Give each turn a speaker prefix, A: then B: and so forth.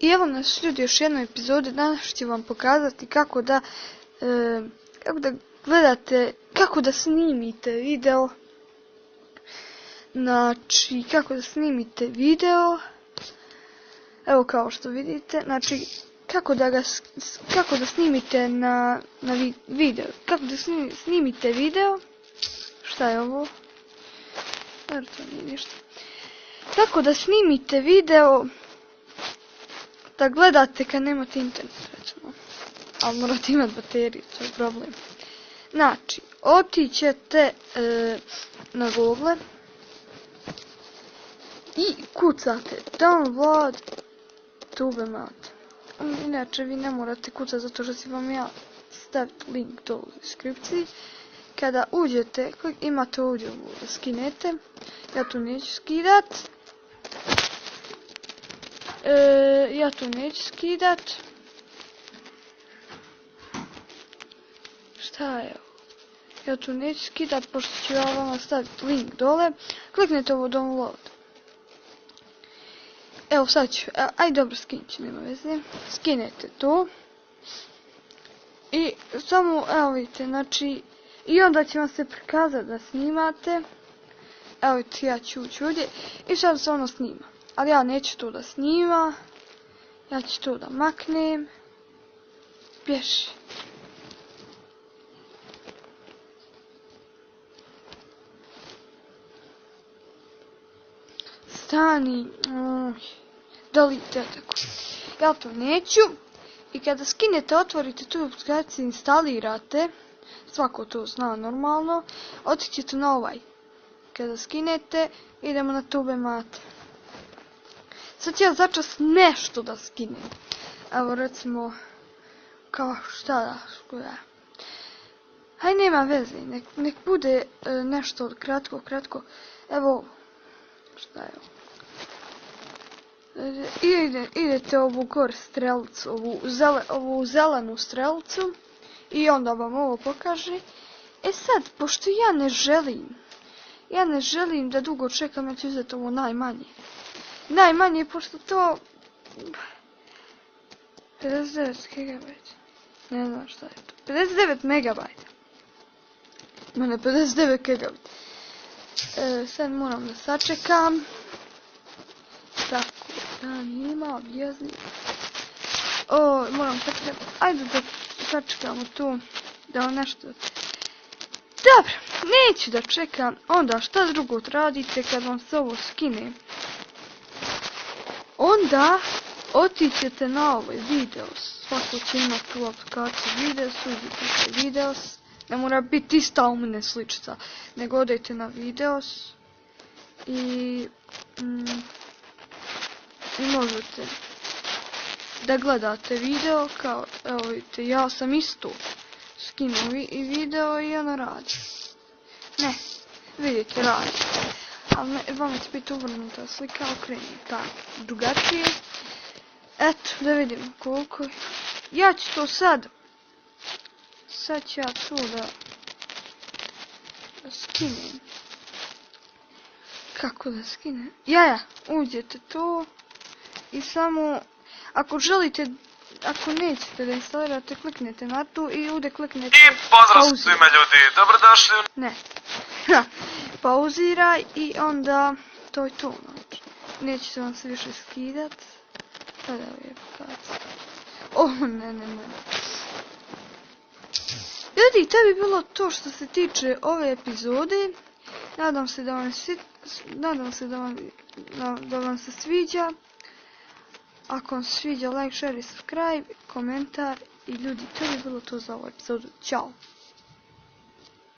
A: I evo nas ljudi još jednoj epizodi. Danas ću vam pokazati kako da gledate, kako da snimite video. Znači, kako da snimite video. Evo kao što vidite, znači kako da snimite na video. Kako da snimite video. Šta je ovo? Dobro, to nije ništa. Kako da snimite video da gledate kad nemate internet, recimo. Ali morate imati bateriju, to je problem. Znači, otićete na Google i kucate download tubemat. Inače, vi ne morate kucati zato što ću vam ja staviti link dole u deskripciji. Kada uđete, imate ovdje da skinete. Ja tu neću skidat. Šta je ovo? Ja tu neću skidat, pošto ću ja vama staviti link dole. Kliknite ovo download. Evo sad ću, aj dobro, skinit ću, nema veze. Skinete to. I samo, evo vidite, znači, i onda će vam se prikazati da snimate. Evo vidite, ja ću ući ovdje. I sad se ono snima. Ali ja neću to da snima. Ja ću to da maknem. Bježi. Stani. Delete tako. Ja to neću. I kada skinete, otvorite tu aplikaciju, instalirate. Svako to zna normalno. Otićete na ovaj. Kada skinete, idemo na tubemat. Sad ću ja začas nešto da skinem. Evo recimo, kao šta da. Haj, nema veze, nek bude nešto kratko. Evo, šta je ovo? Idete ovu gore strelicu, ovu zelenu strelicu. I onda vam ovo pokaže. E sad, pošto ja ne želim da dugo čekam, ja ću uzeti ovo najmanje. Najmanje, pošto to 59 GB. Ne znam šta je to. 59 MB. Mene 59 GB. Sad moram da sačekam. Tako, da nima objazni. Moram sačekati. Ajde da sačekamo tu. Da vam nešto... Dobro, neću da čekam. Onda šta drugo radite kad vam se ovo skine? Onda otićete na ovaj videos. Svako će imati tu aplikaciju videos. Uđete videos. Ne mora biti ista u mene sličica. Nego odete na videos. I možete da gledate video. Kao, evo vidite, ja sam isto skinuo i video i ono radi. Ne, vidite, radi. Ali vama će biti uvrnuta slika, okrenim tako drugačije. Eto, da vidimo koliko je. Ja ću to sad ću ja to da skinem. Kako da skinem? Uđete to i samo, ako želite, ako nećete da instalirate, kliknete na tu i ovdje kliknete
B: i pozdrav svima ljudi, dobrodošli.
A: Ne. Pauzira i onda to je to. Neće se vam se više skidat. Sada je pokazati. Ne. Ljudi, to bi bilo to što se tiče ove epizode. Nadam se da vam se sviđa. Ako vam se sviđa, like, share i subscribe, komentar. I ljudi, to bi bilo to za ovu epizodu. Ćao!